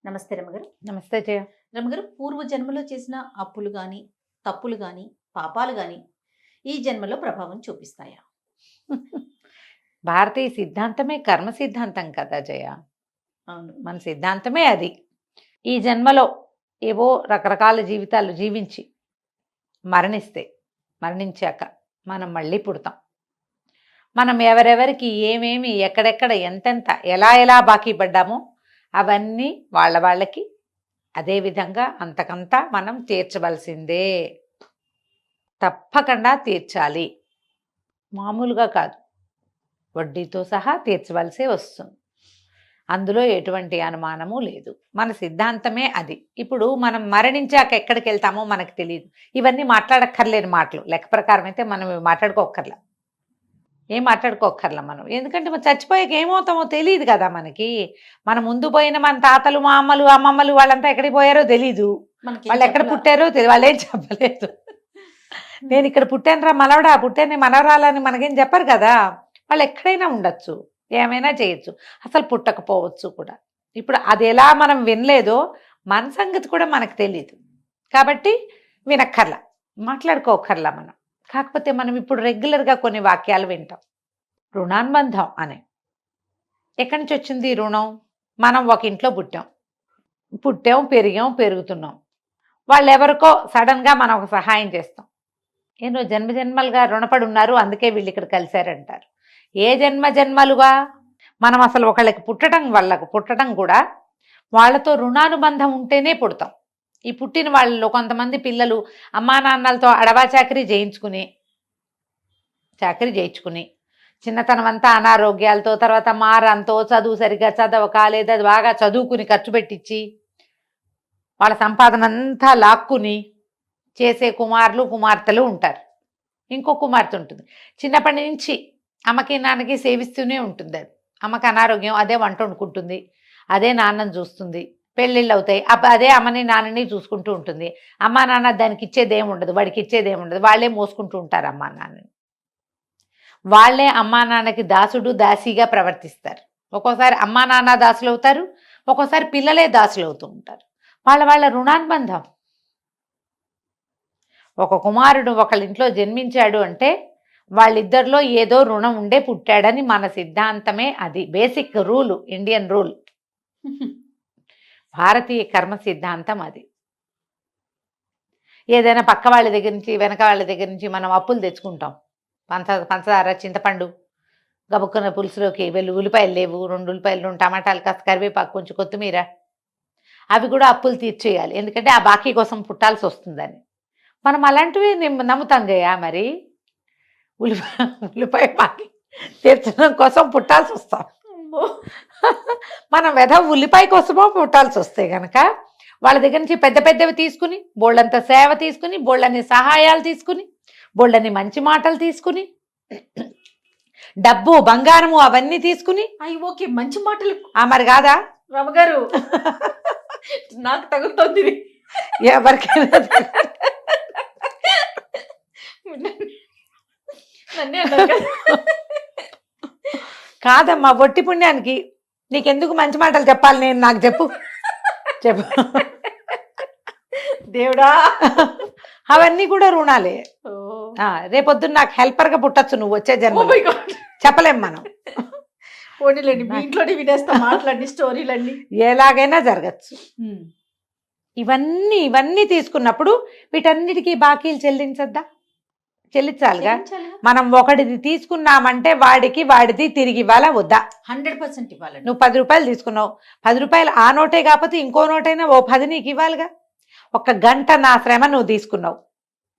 నమస్తే రమగారు. నమస్తే జయ. రమగారు, పూర్వ జన్మలో చేసిన అప్పులు గాని, తప్పులు గాని, పాపాలు గాని ఈ జన్మలో ప్రభావం చూపిస్తాయా? భారతీయ సిద్ధాంతమే కర్మ సిద్ధాంతం కదా జయ. అవును. మన సిద్ధాంతమే అది. ఈ జన్మలో ఏవో రకరకాల జీవితాలు జీవించి మరణించాక మనం మళ్ళీ పుడతాం. మనం ఎవరెవరికి ఏమేమి ఎక్కడెక్కడ ఎంతెంత ఎలా ఎలా బాకీ పడ్డామో అవన్నీ వాళ్ళకి అదేవిధంగా అంతకంతా మనం తీర్చవలసిందే. తప్పకుండా తీర్చాలి, మామూలుగా కాదు, వడ్డీతో సహా తీర్చవలసే వస్తుంది. అందులో ఎటువంటి అనుమానము లేదు. మన సిద్ధాంతమే అది. ఇప్పుడు మనం మరణించాక ఎక్కడికి వెళ్తామో మనకు తెలియదు. ఇవన్నీ మాట్లాడక్కర్లేని మాటలు. లెక్క ప్రకారం అయితే మనం మాట్లాడుకోక్కర్లా, ఏం మాట్లాడుకోక్కర్లా మనం. ఎందుకంటే మనం చచ్చిపోయాక ఏమవుతామో తెలియదు కదా మనకి. మన ముందు పోయిన మన తాతలు, మా అమ్మలు, అమ్మమ్మలు వాళ్ళంతా ఎక్కడికి పోయారో తెలీదు. వాళ్ళు ఎక్కడ పుట్టారో తెలియదు, వాళ్ళు ఏం చెప్పలేదు. నేను ఇక్కడ పుట్టాను రా మనవడా, పుట్టాను మనవరాలని మనకేం చెప్పరు కదా. వాళ్ళు ఎక్కడైనా ఉండొచ్చు, ఏమైనా చేయొచ్చు, అసలు పుట్టకపోవచ్చు కూడా. ఇప్పుడు అది ఎలా మనం వినలేదో మన సంగతి కూడా మనకు తెలియదు. కాబట్టి వినక్కర్లా, మాట్లాడుకోకర్లా మనం. కాకపోతే మనం ఇప్పుడు రెగ్యులర్గా కొన్ని వాక్యాలు వింటాం. రుణానుబంధం అని. ఎక్కడి నుంచి వచ్చింది ఈ రుణం? మనం ఒక ఇంట్లో పుట్టాం, పెరుగుతున్నాం. వాళ్ళు ఎవరికో సడన్గా మనం ఒక సహాయం చేస్తాం. ఏదో జన్మలుగా రుణపడి ఉన్నారు, అందుకే వీళ్ళు ఇక్కడ కలిశారంటారు. ఏ జన్మలుగా మనం అసలు ఒకళ్ళకి పుట్టడం కూడా వాళ్ళతో రుణానుబంధం ఉంటేనే పుడతాం. ఈ పుట్టిన వాళ్ళలో కొంతమంది పిల్లలు అమ్మా నాన్నలతో అడవా చాకరీ చేయించుకుని చిన్నతనం అంతా అనారోగ్యాలతో, తర్వాత మారంతో, చదువు సరిగ్గా చదవక, లేదా బాగా చదువుకుని ఖర్చు పెట్టించి వాళ్ళ సంపాదన అంతా లాక్కుని చేసే కుమార్తెలు ఉంటారు. ఇంకో కుమార్తె ఉంటుంది, చిన్నప్పటి నుంచి అమ్మకి నాన్నకి సేవిస్తూనే ఉంటుంది. అది అమ్మకి అనారోగ్యం, అదే వంట వండుకుంటుంది, అదే నాన్నని చూస్తుంది, పెళ్ళిళ్ళు అవుతాయి, అదే అమ్మని నాన్నని చూసుకుంటూ ఉంటుంది. అమ్మా నాన్న దానికి ఇచ్చేదేమి ఉండదు, వాడికి ఇచ్చేదేమి ఉండదు, వాళ్ళే మోసుకుంటూ ఉంటారు అమ్మా నాన్నని. వాళ్ళే అమ్మా నాన్నకి దాసిగా ప్రవర్తిస్తారు. ఒక్కోసారి అమ్మా నాన్న దాసులు అవుతారు, ఒక్కోసారి పిల్లలే దాసులు అవుతూ ఉంటారు. వాళ్ళ రుణానుబంధం. ఒక కుమారుడు ఒకళ్ళింట్లో జన్మించాడు అంటే వాళ్ళిద్దరిలో ఏదో రుణం ఉండే పుట్టాడని మన సిద్ధాంతమే అది. బేసిక్ రూల్, ఇండియన్ రూల్, భారతీయ కర్మ సిద్ధాంతం అది. ఏదైనా పక్క వాళ్ళ దగ్గర నుంచి, వెనక వాళ్ళ దగ్గర నుంచి మనం అప్పులు తెచ్చుకుంటాం. పంచదార, చింతపండు, గబుక్కున్న పులుసులోకి ఉల్లిపాయలు లేవు, 2 ఉల్లిపాయలు, 2 టమాటాలు, కాస్త కరివేపాకు, కొంచెం కొత్తిమీర, అవి కూడా అప్పులు తీర్చేయాలి. ఎందుకంటే ఆ బాకీ కోసం పుట్టాల్సి వస్తుందని మనం అలాంటివి నమ్ముతాం జయ. మరి ఉల్లిపాయ బాకీ తీర్చడం కోసం పుట్టాల్సి వస్తాం. మనం ఉల్లిపాయ కోసమో పుట్టాల్సి వస్తే కనుక వాళ్ళ దగ్గర నుంచి పెద్దవి తీసుకుని, బోళ్ళంత సేవ తీసుకుని, బోళ్ళని సహాయాలు తీసుకుని, బోళ్ళని మంచి మాటలు తీసుకుని, డబ్బు బంగారము అవన్నీ తీసుకుని, ఓకే మంచి మాటలు మరి కాదా రమగారు? నాకు తగులుతోంది ఎవరికైనా. కాదమ్మా, ఒట్టి పుణ్యానికి నీకెందుకు మంచి మాటలు చెప్పాలి నేను? నాకు చెప్పు దేవుడా. అవన్నీ కూడా రుణాలే. రేపొద్దున్న నాకు హెల్పర్గా పుట్టచ్చు నువ్వు వచ్చే జన్మ. చెప్పలేం మనం. పోనీలేండి, మీ ఇంట్లోనే వినేస్తాం మాటలన్నీ, స్టోరీలన్నీ. ఎలాగైనా జరగచ్చు. ఇవన్నీ తీసుకున్నప్పుడు వీటన్నిటికీ బాకీలు చెల్లించాలిగా. మనం ఒకటిది తీసుకున్నామంటే వాడిది తిరిగి ఇవ్వాలా వద్దా? 100% ఇవ్వాలి. నువ్వు 10 రూపాయలు తీసుకున్నావు, 10 రూపాయలు ఆ నోటే కాకపోతే ఇంకో నోటైనా ఓ 10 నీకు ఇవ్వాలిగా. ఒక గంట నా శ్రమ నువ్వు తీసుకున్నావు,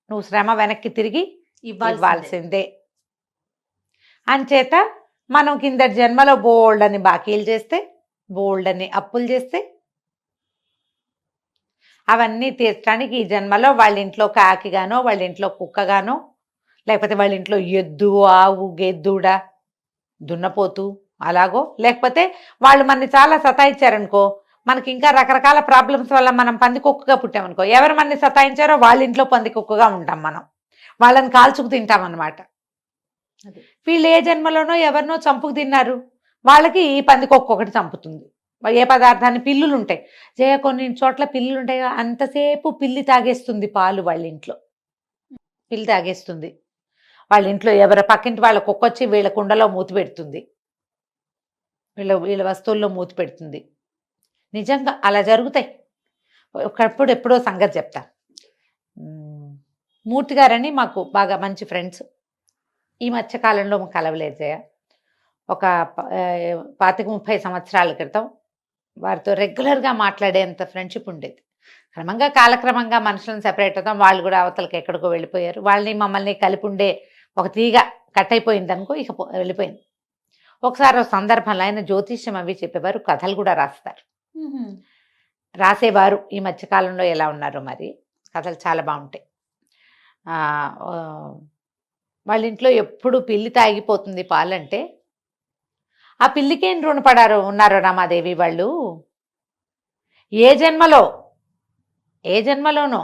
నువ్వు శ్రమ వెనక్కి తిరిగి ఇవ్వాల్సిందే. అంచేత మనం కిందటి జన్మలో బోల్డని బాకీలు చేస్తే, బోల్డని అప్పులు చేస్తే, అవన్నీ తీర్చడానికి ఈ జన్మలో వాళ్ళ ఇంట్లో కాకిగానో, వాళ్ళ ఇంట్లో కుక్కగానో, లేకపోతే వాళ్ళ ఇంట్లో ఎద్దు, ఆవు, గెద్దుడ, దున్నపోతు అలాగో, లేకపోతే వాళ్ళు మనని చాలా సతాయించారనుకో, మనకి ఇంకా రకరకాల ప్రాబ్లమ్స్ వల్ల మనం పందికొక్కుగా పుట్టామనుకో, ఎవరు మనని సతాయించారో వాళ్ళ ఇంట్లో పందికొక్కుగా ఉంటాం మనం, వాళ్ళని కాల్చుకు తింటామన్నమాట. వీళ్ళు ఏ జన్మలోనో ఎవరినో చంపుకు తిన్నారు, వాళ్ళకి ఈ పందికొక్కు ఒకటి చంపుతుంది. ఏ పదార్థాన్ని పిల్లులు ఉంటాయి. కొన్ని చోట్ల పిల్లులు ఉంటాయి కదా, అంతసేపు పిల్లి తాగేస్తుంది పాలు వాళ్ళ ఇంట్లో. పిల్లి తాగేస్తుంది వాళ్ళ ఇంట్లో. ఎవరి పక్కింటి వాళ్ళ కుక్కొచ్చి వీళ్ళ కుండలో మూతి పెడుతుంది, వీళ్ళ వస్తువుల్లో మూతి పెడుతుంది. నిజంగా అలా జరుగుతాయి. ఒకప్పుడు ఎప్పుడో సంగతి చెప్తా. మూర్తి గారని మాకు బాగా మంచి ఫ్రెండ్స్. ఈ మధ్యకాలంలో కలవలేదు జయ. ఒక 25-30 సంవత్సరాల క్రితం వారితో రెగ్యులర్గా మాట్లాడేంత ఫ్రెండ్షిప్ ఉండేది. క్రమంగా కాలక్రమంగా మనుషులను సెపరేట్ అవుతాం. వాళ్ళు కూడా అవతలకి ఎక్కడికో వెళ్ళిపోయారు. వాళ్ళని మమ్మల్ని కలిపి ఉండే ఒక తీగ కట్ అయిపోయింది అనుకో, ఇక వెళ్ళిపోయింది. ఒకసారి ఒక సందర్భంలో ఆయన జ్యోతిష్యం అవి చెప్పేవారు, కథలు కూడా రాస్తారు, రాసేవారు. ఈ మధ్యకాలంలో ఎలా ఉన్నారో మరి, కథలు చాలా బాగుంటాయి. వాళ్ళ ఇంట్లో ఎప్పుడు పిల్లి తాగిపోతుంది పాలంటే, ఆ పిల్లికేం రుణపడారు ఉన్నారో రామాదేవి వాళ్ళు. ఏ జన్మలోనో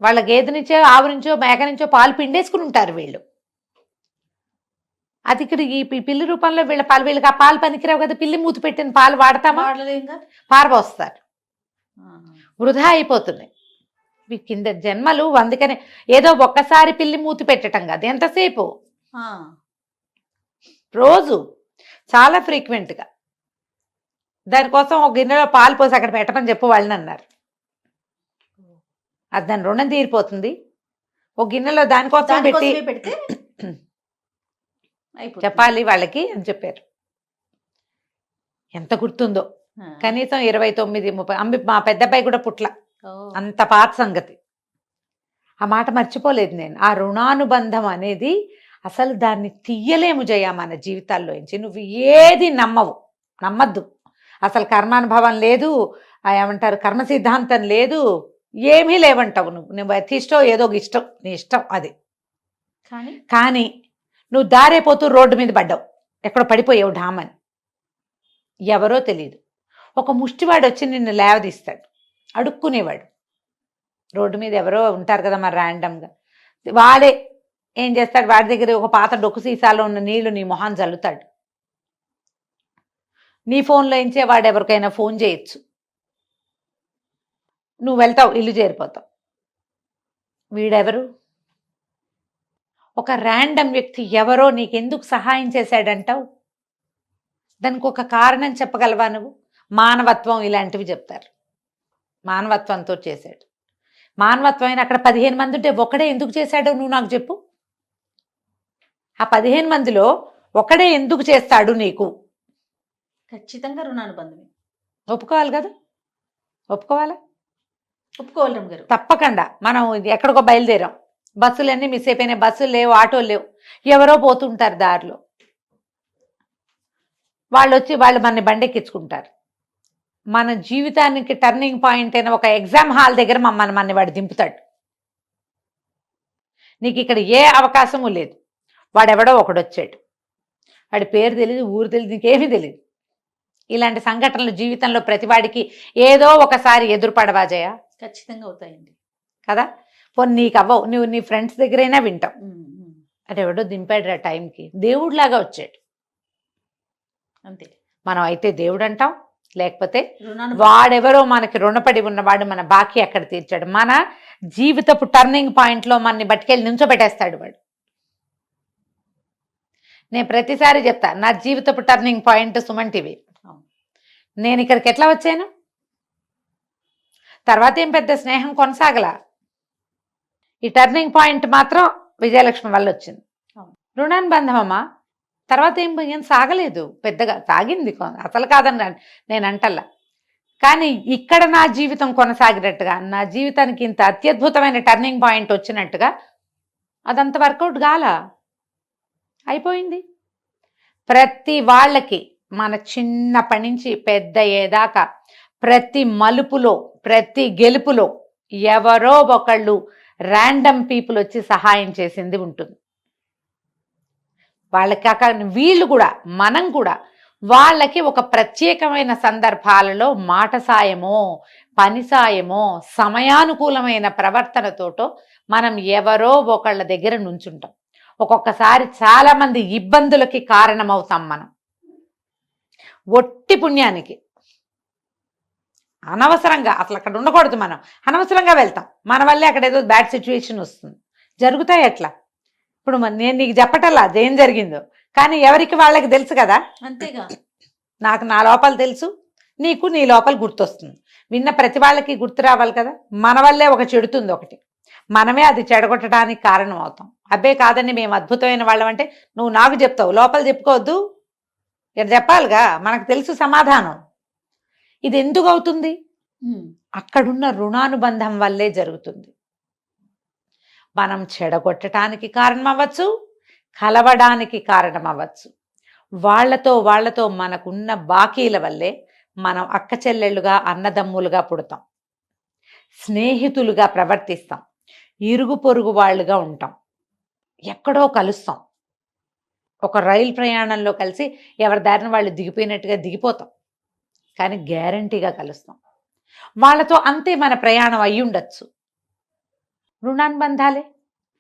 వాళ్ళ గేదె నుంచో ఆవు నుంచో మేక నుంచో పాలు పిండేసుకుని ఉంటారు వీళ్ళు. అది ఇక్కడ ఈ పిల్లి రూపంలో వీళ్ళ పాలు, వీళ్ళకి ఆ పాలు పనికిరావు కదా, పిల్లి మూతి పెట్టిన పాలు వాడతామా, పారబోస్తారు, వృధా అయిపోతున్నాయి. కింద జన్మలు. అందుకనే ఏదో ఒక్కసారి పిల్లి మూతి పెట్టడం కాదు, ఎంతసేపు, రోజు చాలా ఫ్రీక్వెంట్గా. దానికోసం ఒక గిన్నెలో పాలు పోసి అక్కడ పెట్టమని చెప్పు వాళ్ళని అన్నారు. అది దాని రుణం తీరిపోతుంది. ఒక గిన్నెలో దానికోసం పెట్టి చెప్పాలి వాళ్ళకి అని చెప్పారు. ఎంత గుర్తుందో, కనీసం 29-30. మా పెద్దబ్బాయి కూడా పుట్ల, అంత పాత సంగతి. ఆ మాట మర్చిపోలేదు నేను. ఆ రుణానుబంధం అనేది అసలు దాన్ని తీయలేము జయ మన జీవితాల్లో నుంచి. నువ్వు ఏది నమ్మద్దు. అసలు కర్మానుభవం లేదు, ఏమంటారు కర్మ సిద్ధాంతం లేదు, ఏమీ లేవంటావు. నువ్వు అతిష్టం ఏదో ఇష్టం, నీ ఇష్టం అది. కానీ నువ్వు దారైపోతూ రోడ్డు మీద పడ్డావు, ఎక్కడో పడిపోయావు ఢామని, ఎవరో తెలియదు. ఒక ముష్టివాడు వచ్చి నిన్ను లేవదీస్తాడు, అడుక్కునేవాడు. రోడ్డు మీద ఎవరో ఉంటారు కదా మరి ర్యాండమ్గా. వాడే ఏం చేస్తాడు, వాడి దగ్గర ఒక పాత డొక్కు సీసాలో ఉన్న నీళ్లు నీ మొహం జల్లుతాడు. నీ ఫోన్లో ఇంచే వాడు ఎవరికైనా ఫోన్ చేయొచ్చు, నువ్వు వెళ్తావు, ఇల్లు చేరిపోతావు. వీడెవరు? ఒక ర్యాండమ్ వ్యక్తి ఎవరో నీకెందుకు సహాయం చేశాడంటావు? దానికి ఒక కారణం చెప్పగలవా నువ్వు? మానవత్వం ఇలాంటివి చెప్తారు. మానవత్వంతో చేశాడు. మానవత్వం అయినా అక్కడ 15 మంది ఉంటే ఒకడే ఎందుకు చేశాడో నువ్వు నాకు చెప్పు. ఆ 15 మందిలో ఒకడే ఎందుకు చేస్తాడు నీకు? ఖచ్చితంగా రుణానుబంధమే. ఒప్పుకోవాలి కదా, ఒప్పుకోవాలి రమ్మ గారు. తప్పకుండా. మనం ఎక్కడికో బయలుదేరాం, బస్సులన్నీ మిస్ అయిపోయినాయి, బస్సులు లేవు, ఆటోలు లేవు, ఎవరో పోతుంటారు దారిలో. వాళ్ళు మన బండెక్కించుకుంటారు. మన జీవితానికి టర్నింగ్ పాయింట్ అయిన ఒక ఎగ్జామ్ హాల్ దగ్గర మమ్మల్ని వాడు దింపుతాడు. నీకు ఇక్కడ ఏ అవకాశము లేదు. వాడెవడో ఒకడొచ్చాడు, వాడి పేరు తెలియదు, ఊరు తెలియదు, నీకేమీ తెలియదు. ఇలాంటి సంఘటనలు జీవితంలో ప్రతివాడికి ఏదో ఒకసారి ఎదురుపడవా జయ? ఖచ్చితంగా అవుతాయండి కదా. పోనీ నీకు అవ్వవు, నువ్వు నీ ఫ్రెండ్స్ దగ్గరైనా వింటావు, అది ఎవడో దింపాడు ఆ టైంకి, దేవుడిలాగా వచ్చాడు అంతే. మనం అయితే దేవుడు అంటాం, లేకపోతే వాడెవరో మనకి రుణపడి ఉన్నవాడు మన బాకీ అక్కడ తీర్చాడు. మన జీవితపు టర్నింగ్ పాయింట్లో మనని బట్టికెళ్ళి నించోబెట్టేస్తాడు వాడు. నేను ప్రతిసారి చెప్తా, నా జీవితపు టర్నింగ్ పాయింట్ సుమన్ టీవీ. నేను ఇక్కడికి ఎట్లా వచ్చాను? తర్వాత ఏం పెద్ద స్నేహం కొనసాగల. ఈ టర్నింగ్ పాయింట్ మాత్రం విజయలక్ష్మి వల్ల వచ్చింది. రుణానుబంధం అమ్మా. తర్వాత ఏం సాగలేదు పెద్దగా, సాగింది అసలు కాదని నేను అంటల్లా. కానీ ఇక్కడ నా జీవితం కొనసాగినట్టుగా, నా జీవితానికి ఇంత అత్యద్భుతమైన టర్నింగ్ పాయింట్ వచ్చినట్టుగా అదంత వర్కౌట్ గాల, అయిపోయింది. ప్రతి వాళ్ళకి మన చిన్నప్పటి నుంచి పెద్ద అయ్యేదాకా ప్రతి మలుపులో, ప్రతి గెలుపులో ఎవరో ఒకళ్ళు ర్యాండమ్ పీపుల్ వచ్చి సహాయం చేసింది ఉంటుంది. వాళ్ళకి కాక వీళ్ళు కూడా, మనం కూడా వాళ్ళకి ఒక ప్రత్యేకమైన సందర్భాలలో మాట సాయమో, పని సాయమో, సమయానుకూలమైన ప్రవర్తనతోటో మనం ఎవరో ఒకళ్ళ దగ్గర నుంచుంటాం. ఒక్కొక్కసారి చాలా మంది ఇబ్బందులకి కారణమవుతాం మనం. ఒట్టి పుణ్యానికి. అనవసరంగా అసలు అక్కడ ఉండకూడదు, మనం అనవసరంగా వెళ్తాం, మన వల్లే అక్కడ ఏదో బ్యాడ్ సిచ్యువేషన్ వస్తుంది. జరుగుతాయి అట్లా. ఇప్పుడు నేను నీకు చెప్పటల్లా అదేం జరిగిందో, కానీ ఎవరికి వాళ్ళకి తెలుసు కదా. అంతేగా. నాకు నా లోపాలు తెలుసు, నీకు నీ లోపల గుర్తొస్తుంది. విన్న ప్రతి వాళ్ళకి గుర్తు రావాలి కదా. మన వల్లే ఒక చెడుతుంది ఒకటి, మనమే అది చెడగొట్టడానికి కారణం అవుతాం. అబ్బే కాదని మేము అద్భుతమైన వాళ్ళం అంటే నువ్వు నాకు చెప్తావు, లోపల చెప్పుకోవద్దు, ఇది చెప్పాలిగా. మనకు తెలుసు సమాధానం. ఇది ఎందుకు అవుతుంది? అక్కడున్న రుణానుబంధం వల్లే జరుగుతుంది. మనం చెడగొట్టడానికి కారణం అవ్వచ్చు, కలవడానికి కారణం అవ్వచ్చు. వాళ్ళతో మనకున్న బాకీల వల్లే మనం అక్క చెల్లెళ్ళుగా, అన్నదమ్ములుగా పుడతాం, స్నేహితులుగా ప్రవర్తిస్తాం, ఇరుగు పొరుగు వాళ్ళుగా ఉంటాం, ఎక్కడో కలుస్తాం. ఒక రైలు ప్రయాణంలో కలిసి ఎవరి దారిన వాళ్ళు దిగిపోయినట్టుగా దిగిపోతాం, కానీ గ్యారంటీగా కలుస్తాం. వాళ్ళతో అంతే మన ప్రయాణం అయి ఉండొచ్చు. రుణానుబంధాలే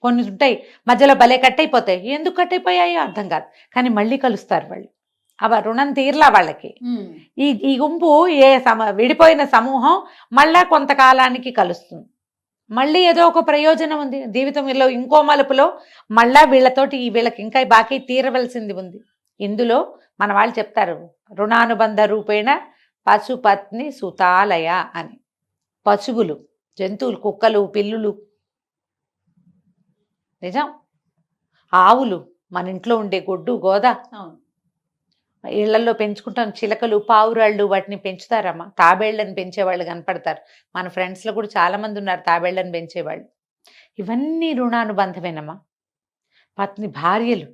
కొన్ని ఉంటాయి, మధ్యలో భలే కట్ అయిపోతాయి. ఎందుకు కట్ అయిపోయాయో అర్థం కాదు, కానీ మళ్ళీ కలుస్తారు వాళ్ళు. అవ రుణం తీర్లా వాళ్ళకి. ఈ గుంపు విడిపోయిన సమూహం మళ్ళా కొంతకాలానికి కలుస్తుంది. మళ్ళీ ఏదో ఒక ప్రయోజనం ఉంది జీవితంలో, ఇంకో మలుపులో మళ్ళా వీళ్ళతోటి వీళ్ళకి ఇంకా బాకీ తీరవలసింది ఉంది. ఇందులో మన వాళ్ళు చెప్తారు, రుణానుబంధ రూపేణ పశుపత్ని సుతాలయ అని. పశువులు, జంతువులు, కుక్కలు, పిల్లులు, నిజం, ఆవులు, మన ఇంట్లో ఉండే గొడ్డు గోద, ఇళ్లలో పెంచుకుంటాం, చిలకలు, పావురాళ్ళు, వాటిని పెంచుతారమ్మా. తాబేళ్లను పెంచేవాళ్ళు కనపడతారు. మన ఫ్రెండ్స్లో కూడా చాలా మంది ఉన్నారు తాబేళ్లను పెంచేవాళ్ళు. ఇవన్నీ రుణానుబంధమేనమ్మా. పత్ని, భార్యలు,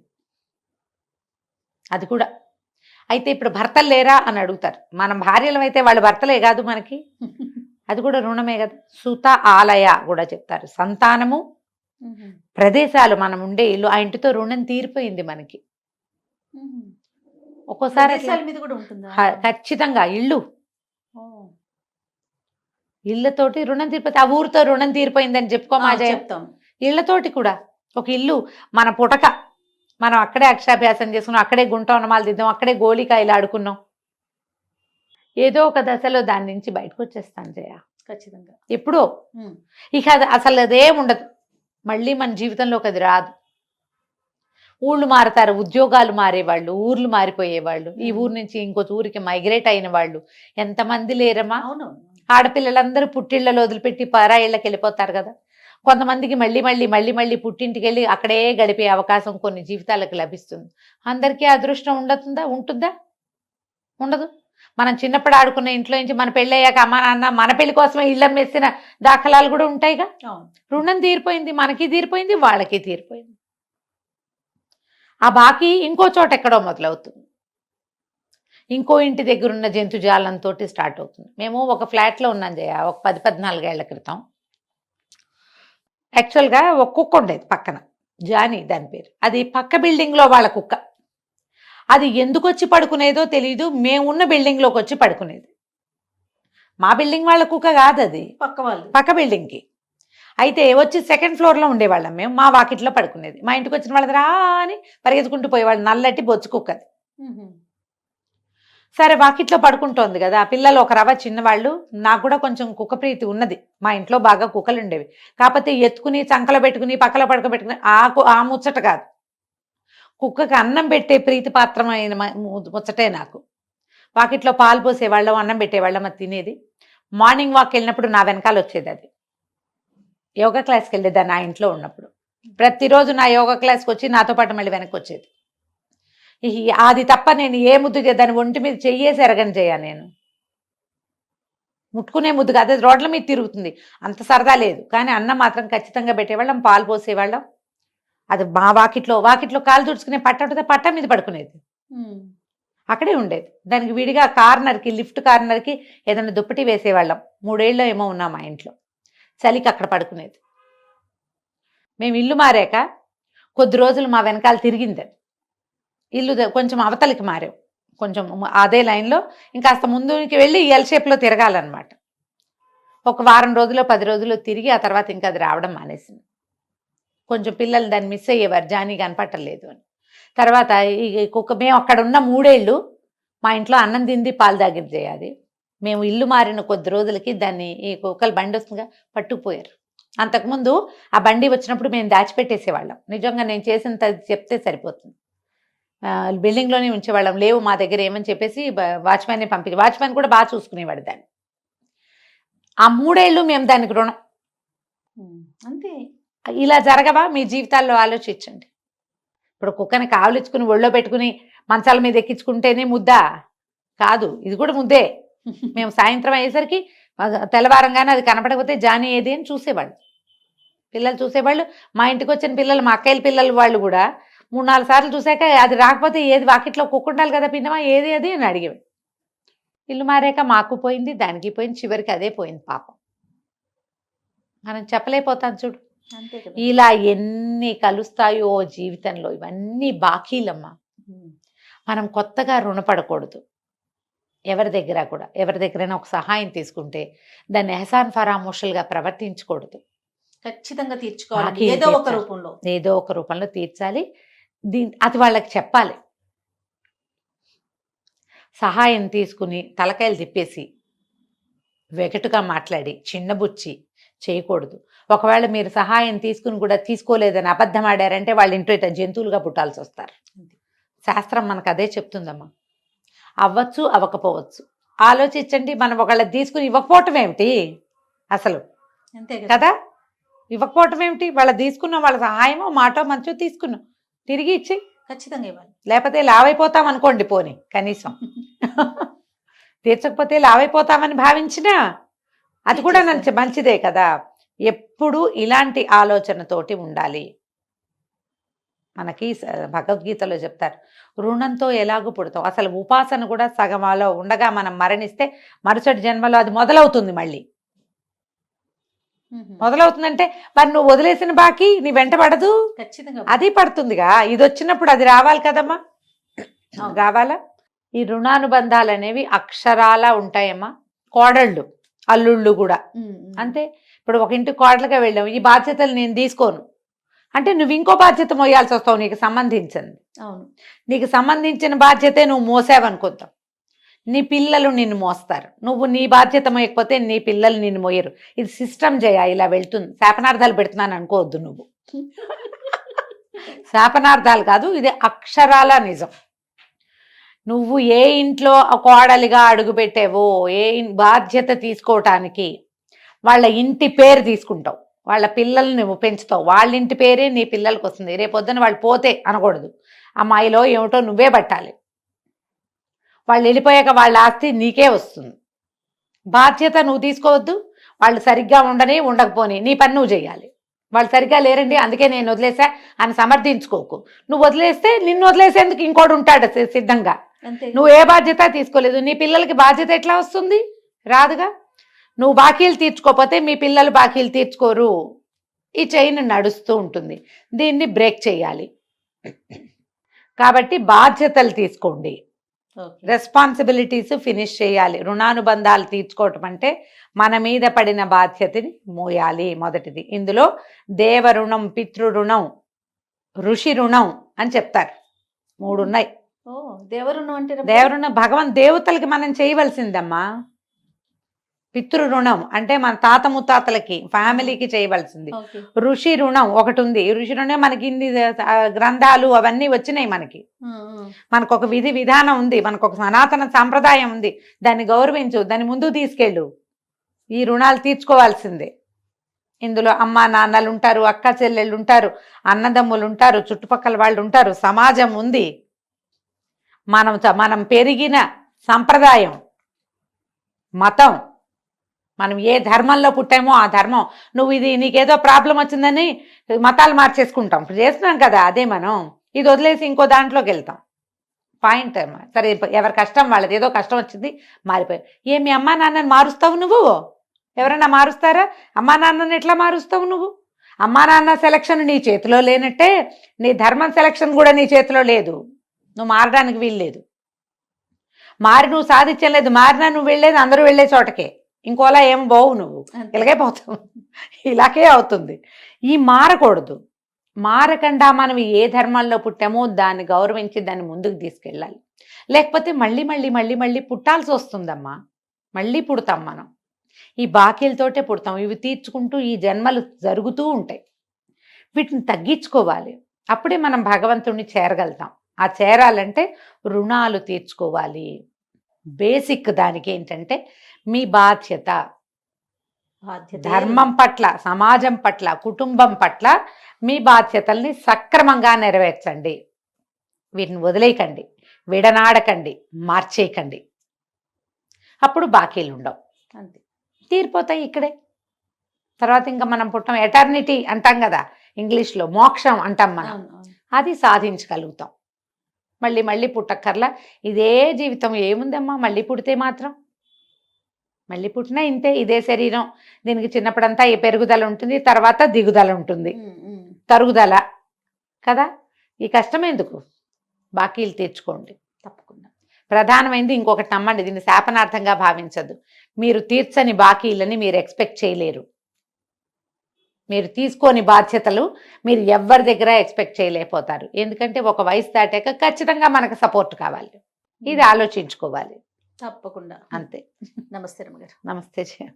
అది కూడా. అయితే ఇప్పుడు భర్తలు లేరా అని అడుగుతారు. మనం భార్యలం అయితే వాళ్ళు భర్తలే కాదు మనకి, అది కూడా రుణమే కదా. సుత ఆలయ కూడా చెప్తారు. సంతానము, ప్రదేశాలు, మనం ఉండే ఇల్లు, ఆ ఇంటితో రుణం తీరిపోయింది మనకి. ఒక్కోసారి ఖచ్చితంగా ఇళ్ళతోటి రుణం తీరిపోతే, ఆ ఊరితో రుణం తీరిపోయిందని చెప్పుకోమా చెప్తాం. ఇళ్లతోటి కూడా, ఒక ఇల్లు మన పుటక, మనం అక్కడే అక్షరాభ్యాసం చేసుకున్నాం, అక్కడే గుంట ఉన్నమాలు దిద్దాం, అక్కడే గోళికాయలు ఆడుకున్నాం. ఏదో ఒక దశలో దాని నుంచి బయటకు వచ్చేస్తాను జయ, ఖచ్చితంగా. ఎప్పుడో ఇక అసలు అదే ఉండదు, మళ్ళీ మన జీవితంలోకి అది రాదు. ఊళ్ళు మారుతారు, ఉద్యోగాలు మారేవాళ్ళు, ఊర్లు మారిపోయేవాళ్ళు, ఈ ఊరు నుంచి ఇంకో ఊరికి మైగ్రేట్ అయిన వాళ్ళు ఎంతమంది లేరమ్మా. అవును, ఆడపిల్లలందరూ పుట్టిళ్లలో వదిలిపెట్టి పరాయిళ్ళకి వెళ్ళిపోతారు కదా. కొంతమందికి మళ్ళీ పుట్టింటికి వెళ్ళి అక్కడే గడిపే అవకాశం కొన్ని జీవితాలకు లభిస్తుంది. అందరికీ అదృష్టం ఉంటుందా? ఉండదు. మనం చిన్నప్పుడు ఆడుకున్న ఇంట్లో నుంచి మన పెళ్ళి అయ్యాక అమ్మ నాన్న మన పెళ్లి కోసమే ఇళ్ళం వేసిన దాఖలాలు కూడా ఉంటాయిగా. రుణం తీరిపోయింది, మనకి తీరిపోయింది, వాళ్ళకి తీరిపోయింది. ఆ బాకీ ఇంకో చోట ఎక్కడో మొదలవుతుంది, ఇంకో ఇంటి దగ్గర ఉన్న జంతుజాలంతో స్టార్ట్ అవుతుంది. మేము ఒక ఫ్లాట్లో ఉన్నాం జయ, ఒక 10-14 ఏళ్ల క్రితం. యాక్చువల్గా ఒక కుక్క ఉండేది పక్కన, జానీ దాని పేరు. అది పక్క బిల్డింగ్లో వాళ్ళ కుక్క. అది ఎందుకు వచ్చి పడుకునేదో తెలియదు, మేమున్న బిల్డింగ్లోకి వచ్చి పడుకునేది. మా బిల్డింగ్ వాళ్ళ కుక్క కాదు అది, పక్క బిల్డింగ్కి. అయితే వచ్చి 2nd ఫ్లోర్లో ఉండేవాళ్ళం మేము, మా వాకిట్లో పడుకునేది. మా ఇంటికి వచ్చిన వాళ్ళది రా అని పరిగెత్తుకుంటూ పోయేవాళ్ళు, నల్లటి బొచ్చు కుక్కది. సరే వాకిట్లో పడుకుంటోంది కదా, పిల్లలు ఒక రవ చిన్నవాళ్ళు. నాకు కూడా కొంచెం కుక్క ప్రీతి ఉన్నది, మా ఇంట్లో బాగా కుక్కలు ఉండేవి. కాకపోతే ఎత్తుకుని చంకలో పెట్టుకుని పక్కలో పడుకోబెట్టుకుని ఆ ముచ్చట కాదు, కుక్కకి అన్నం పెట్టే ప్రీతి పాత్రమైన ముచ్చటే నాకు. వాకిట్లో పాలు పోసేవాళ్ళం, అన్నం పెట్టేవాళ్ళం, అది తినేది. మార్నింగ్ వాక్ వెళ్ళినప్పుడు నా వెనకాల వచ్చేది అది. యోగా క్లాస్కి వెళ్ళేది నా ఇంట్లో ఉన్నప్పుడు. ప్రతిరోజు నా యోగా క్లాస్కి వచ్చి నాతో పాటు మళ్ళీ వెనక్కి వచ్చేది. అది తప్ప నేను ఏ ముద్దు దాని ఒంటి మీద చెయ్యేసి ఎరగని చేయ, నేను ముట్టుకునే ముద్దు కాదు, అది రోడ్ల మీద తిరుగుతుంది, అంత సరదా లేదు. కానీ అన్నం మాత్రం ఖచ్చితంగా పెట్టేవాళ్ళం, పాలు పోసేవాళ్ళం. అది మా వాకిట్లో కాలు తుడుచుకునే పట్ట మీద పడుకునేది, అక్కడే ఉండేది. దానికి విడిగా కార్నర్కి, లిఫ్ట్ కార్నర్కి ఏదైనా దుప్పటి వేసేవాళ్ళం. 3 ఏళ్ళు ఏమో ఉన్నాం మా ఇంట్లో. చలికి అక్కడ పడుకునేది. మేము ఇల్లు మారాక కొద్ది రోజులు మా వెనకాల తిరిగింది. ఇల్లు కొంచెం అవతలికి మారాం, కొంచెం అదే లైన్లో ఇంకాస్త ముందుకి వెళ్ళి ఎల్ షేప్లో తిరగాలన్నమాట. ఒక వారం రోజులు 10 రోజులు తిరిగి ఆ తర్వాత ఇంకా అది రావడం మానేసింది. కొంచెం పిల్లలు దాన్ని మిస్ అయ్యేవారు, జానీ కనపట్టలేదు అని. తర్వాత ఈ కుక్క మేము అక్కడ ఉన్న 3 ఏళ్ళు మా ఇంట్లో అన్నం తింది పాలు తాగింది చేయాలి. మేము ఇల్లు మారిన కొద్ది రోజులకి దాన్ని ఈ కుక్కలు బండి వస్తుందిగా పట్టుకుపోయారు. అంతకుముందు ఆ బండి వచ్చినప్పుడు మేము దాచిపెట్టేసేవాళ్ళం. నిజంగా నేను చేసిన చెప్తే సరిపోతుంది. బిల్డింగ్లోనే ఉంచేవాళ్ళం. లేవు మా దగ్గర ఏమని చెప్పేసి వాచ్మెన్ని పంపించి, వాచ్మెన్ కూడా బాగా చూసుకునేవాడు దాన్ని. ఆ 3 ఏళ్ళు మేము దానికి రుణం. అంతే. ఇలా జరగవా మీ జీవితాల్లో? ఆలోచించండి. ఇప్పుడు కుక్కని కావలించుకుని ఒళ్ళో పెట్టుకుని మంచాల మీద ఎక్కించుకుంటేనే ముద్దా కాదు, ఇది కూడా ముద్దే. మేము సాయంత్రం అయ్యేసరికి తెల్లవారంగానే అది కనపడకపోతే జానీ ఏది అని చూసేవాళ్ళు, పిల్లలు చూసేవాళ్ళు. మా ఇంటికి వచ్చిన పిల్లలు, మా అక్కయ్యల పిల్లలు వాళ్ళు కూడా 3-4 సార్లు చూసాక అది రాకపోతే ఏది వాకిట్లో కుక్క ఉండాలి కదా పిన్నమా, ఏది అది అని అడిగేవాడు. ఇల్లు మారాక మాకు పోయింది, దానికి పోయింది, చివరికి అదే పోయింది పాపం. మనం చెప్పలేకపోతాం చూడు. ఇలా ఎన్ని కలుస్తాయో జీవితంలో, ఇవన్నీ బాకీలమ్మా. మనం కొత్తగా రుణపడకూడదు ఎవరి దగ్గర కూడా. ఎవరి దగ్గరైనా ఒక సహాయం తీసుకుంటే దాన్ని ఎహసాన్ ఫరామోషులుగా ప్రవర్తించకూడదు. ఖచ్చితంగా తీర్చుకోవాలి, ఏదో ఒక రూపంలో తీర్చాలి. అది వాళ్ళకి చెప్పాలి. సహాయం తీసుకుని తలకాయలు తిప్పేసి వెగటుగా మాట్లాడి చిన్నబుచ్చి చేయకూడదు. ఒకవేళ మీరు సహాయం తీసుకుని కూడా తీసుకోలేదని అబద్ధం ఆడారంటే వాళ్ళ ఇంట్లో ఇట్లా జంతువులుగా పుట్టాల్సి వస్తారు. శాస్త్రం మనకు అదే చెప్తుందమ్మా. అవ్వచ్చు, అవ్వకపోవచ్చు. ఆలోచించండి. మనం ఒకళ్ళ తీసుకుని ఇవ్వకపోవటం ఏమిటి అసలు? అంతే కదా, ఇవ్వకపోవటం ఏమిటి? వాళ్ళ తీసుకున్నాం, వాళ్ళ సహాయమో మాటో మంచో తీసుకున్నాం, తిరిగి ఇచ్చి ఖచ్చితంగా ఇవ్వాలి. లేకపోతే లావైపోతాం అనుకోండి, పోనీ కనీసం తీర్చకపోతే లావైపోతామని భావించినా అది కూడా మంచిదే కదా. ఎప్పుడు ఇలాంటి ఆలోచనతోటి ఉండాలి. మనకి భగవద్గీతలో చెప్తారు, రుణంతో ఎలాగూ పుడతాం. అసలు ఉపాసన కూడా సగంలో ఉండగా మనం మరణిస్తే మరుసటి జన్మలో అది మొదలవుతుంది. మళ్ళీ మొదలవుతుందంటే మరి నువ్వు వదిలేసిన బాకీ నీ వెంట పడదు, ఖచ్చితంగా అది పడుతుందిగా. ఇది వచ్చినప్పుడు అది రావాలి కదమ్మా, రావాలా? ఈ రుణానుబంధాలు అనేవి అక్షరాలా ఉంటాయమ్మా. కోడళ్ళు అల్లుళ్ళు కూడా అంతే. ఇప్పుడు ఒక ఇంటికి కోడలుగా వెళ్ళాము, ఈ బాధ్యతలు నేను తీసుకోను అంటే నువ్వు ఇంకో బాధ్యత మోయాల్సి వస్తావు. నీకు సంబంధించింది, నీకు సంబంధించిన బాధ్యతే నువ్వు మోసావనుకుంటావు, నీ పిల్లలు నిన్ను మోస్తారు. నువ్వు నీ బాధ్యత మోయకపోతే నీ పిల్లలు నిన్ను మోయరు. ఇది సిస్టమ్ జయ, ఇలా వెళ్తుంది. శాపనార్థాలు పెడుతున్నాను అనుకోవద్దు నువ్వు. శాపనార్థాలు కాదు, ఇది అక్షరాల నిజం. నువ్వు ఏ ఇంట్లో కోడలిగా అడుగుపెట్టావో, ఏ బాధ్యత తీసుకోవటానికి వాళ్ళ ఇంటి పేరు తీసుకుంటావు, వాళ్ళ పిల్లల్ని నువ్వు పెంచుతావు, వాళ్ళ ఇంటి పేరే నీ పిల్లలకి వస్తుంది. రేపొద్దున వాళ్ళు పోతే అనకూడదు, అమ్మాయిలో ఏమిటో నువ్వే పట్టాలి. వాళ్ళు వెళ్ళిపోయాక వాళ్ళ ఆస్తి నీకే వస్తుంది. బాధ్యత నువ్వు తీసుకోవద్దు. వాళ్ళు సరిగ్గా ఉండని ఉండకపోని నీ పని నువ్వు చేయాలి. వాళ్ళు సరిగ్గా లేరండి అందుకే నేను వదిలేసా అని సమర్థించుకోకు. నువ్వు వదిలేస్తే నిన్ను వదిలేసేందుకు ఇంకోటి ఉంటాడు సిద్ధంగా. నువ్వు ఏ బాధ్యత తీసుకోలేదు, నీ పిల్లలకి బాధ్యత ఎట్లా వస్తుంది? రాదుగా. నువ్వు బాకీలు తీర్చుకోకపోతే మీ పిల్లలు బాకీలు తీర్చుకోరు. ఈ చైన్ నడుస్తూ ఉంటుంది. దీన్ని బ్రేక్ చేయాలి. కాబట్టి బాధ్యతలు తీసుకోండి, రెస్పాన్సిబిలిటీస్ ఫినిష్ చేయాలి. రుణానుబంధాలు తీర్చుకోవటం అంటే మన మీద పడిన బాధ్యతని మోయాలి. మొదటిది ఇందులో దేవ రుణం, పితృ రుణం, ఋషి రుణం అని చెప్తారు. 3 ఉన్నాయి. దేవరుణం అంటే దేవరుణం దేవతలకి మనం చేయవలసిందమ్మా. పితృ రుణం అంటే మన తాత ముత్తాతలకి, ఫ్యామిలీకి చేయవలసింది. ఋషి రుణం ఒకటి ఉంది. ఋషి రుణం మనకి ఇన్ని గ్రంథాలు అవన్నీ వచ్చినాయి. మనకు ఒక విధి విధానం ఉంది, మనకు ఒక సనాతన సాంప్రదాయం ఉంది. దాన్ని గౌరవించు, దాన్ని ముందుకు తీసుకెళ్ళు. ఈ రుణాలు తీర్చుకోవాల్సిందే. ఇందులో అమ్మా నాన్నలు ఉంటారు, అక్క చెల్లెళ్ళు ఉంటారు, అన్నదమ్ములు ఉంటారు, చుట్టుపక్కల వాళ్ళు ఉంటారు, సమాజం ఉంది, మనం పెరిగిన సంప్రదాయం, మతం, మనం ఏ ధర్మంలో పుట్టామో ఆ ధర్మం. నువ్వు ఇది నీకేదో ప్రాబ్లం వచ్చిందని మతాలు మార్చేసుకుంటాం, చేస్తున్నాం కదా. అదే మనం ఇది వదిలేసి ఇంకో దాంట్లోకి వెళ్తాం. పాయింట్ అమ్మా. సరే, ఎవరి కష్టం వాళ్ళది. ఏదో కష్టం వచ్చింది మారిపోయి. మీ అమ్మా నాన్నని మారుస్తావు నువ్వు? ఎవరైనా మారుస్తారా? అమ్మా నాన్నని ఎట్లా మారుస్తావు నువ్వు? అమ్మా నాన్న సెలక్షన్ నీ చేతిలో లేనట్టే నీ ధర్మం సెలక్షన్ కూడా నీ చేతిలో లేదు. నువ్వు మారడానికి వీల్లేదు. మారి నువ్వు సాధించలేదు. మారినా నువ్వు వెళ్ళేది అందరూ వెళ్ళే చోటకే. ఇంకోలా ఏం పోవు, నువ్వు ఇలాగే పోతావు. ఇలాగే అవుతుంది. ఈ మారకూడదు. మారకుండా మనం ఏ ధర్మాల్లో పుట్టామో దాన్ని గౌరవించి దాన్ని ముందుకు తీసుకెళ్ళాలి. లేకపోతే మళ్ళీ మళ్ళీ మళ్ళీ మళ్ళీ పుట్టాల్సి వస్తుందమ్మా. మళ్ళీ పుడతాం మనం. ఈ బాకీలతోటే పుడతాం. ఇవి తీర్చుకుంటూ ఈ జన్మలు జరుగుతూ ఉంటాయి. వీటిని తగ్గించుకోవాలి. అప్పుడే మనం భగవంతుణ్ణి చేరగలుగుతాం. ఆ చేరాలంటే రుణాలు తీర్చుకోవాలి. బేసిక్ దానికి ఏంటంటే మీ బాధ్యత ధర్మం పట్ల, సమాజం పట్ల, కుటుంబం పట్ల మీ బాధ్యతల్ని సక్రమంగా నెరవేర్చండి. వీటిని వదిలేయకండి, విడనాడకండి, మార్చేయకండి. అప్పుడు బాకీలు ఉండవు, అంతే. తీరిపోతాయి ఇక్కడే. తర్వాత ఇంకా మనం పుట్టం, ఎటర్నిటీ అంటాం కదా ఇంగ్లీష్లో, మోక్షం అంటాం మనం. అవును, అవును. అది సాధించగలుగుతాం. మళ్ళీ మళ్ళీ పుట్టక్కర్లా. ఇదే జీవితం ఏముందమ్మా, మళ్ళీ పుడితే మాత్రం. మళ్ళీ పుట్టినా ఇంతే, ఇదే శరీరం. దీనికి చిన్నప్పుడంతా ఏ పెరుగుదల ఉంటుంది, తర్వాత దిగుదల ఉంటుంది, తరుగుదల కదా. ఈ కష్టం ఎందుకు? బాకీలు తీర్చుకోండి. తప్పకుండా. ప్రధానమైనది ఇంకొకటి నమ్మండి, దీన్ని శాపనార్థంగా భావించదు. మీరు తీర్చని బాకీలని మీరు ఎక్స్పెక్ట్ చేయలేరు. మీరు తీసుకోని బాధ్యతలు మీరు ఎవరి దగ్గర ఎక్స్పెక్ట్ చేయలేకపోతారు. ఎందుకంటే ఒక వయసు దాటాక ఖచ్చితంగా మనకు సపోర్ట్ కావాలి. ఇది ఆలోచించుకోవాలి. తప్పకుండా. అంతే. నమస్తే రమగారు. నమస్తే.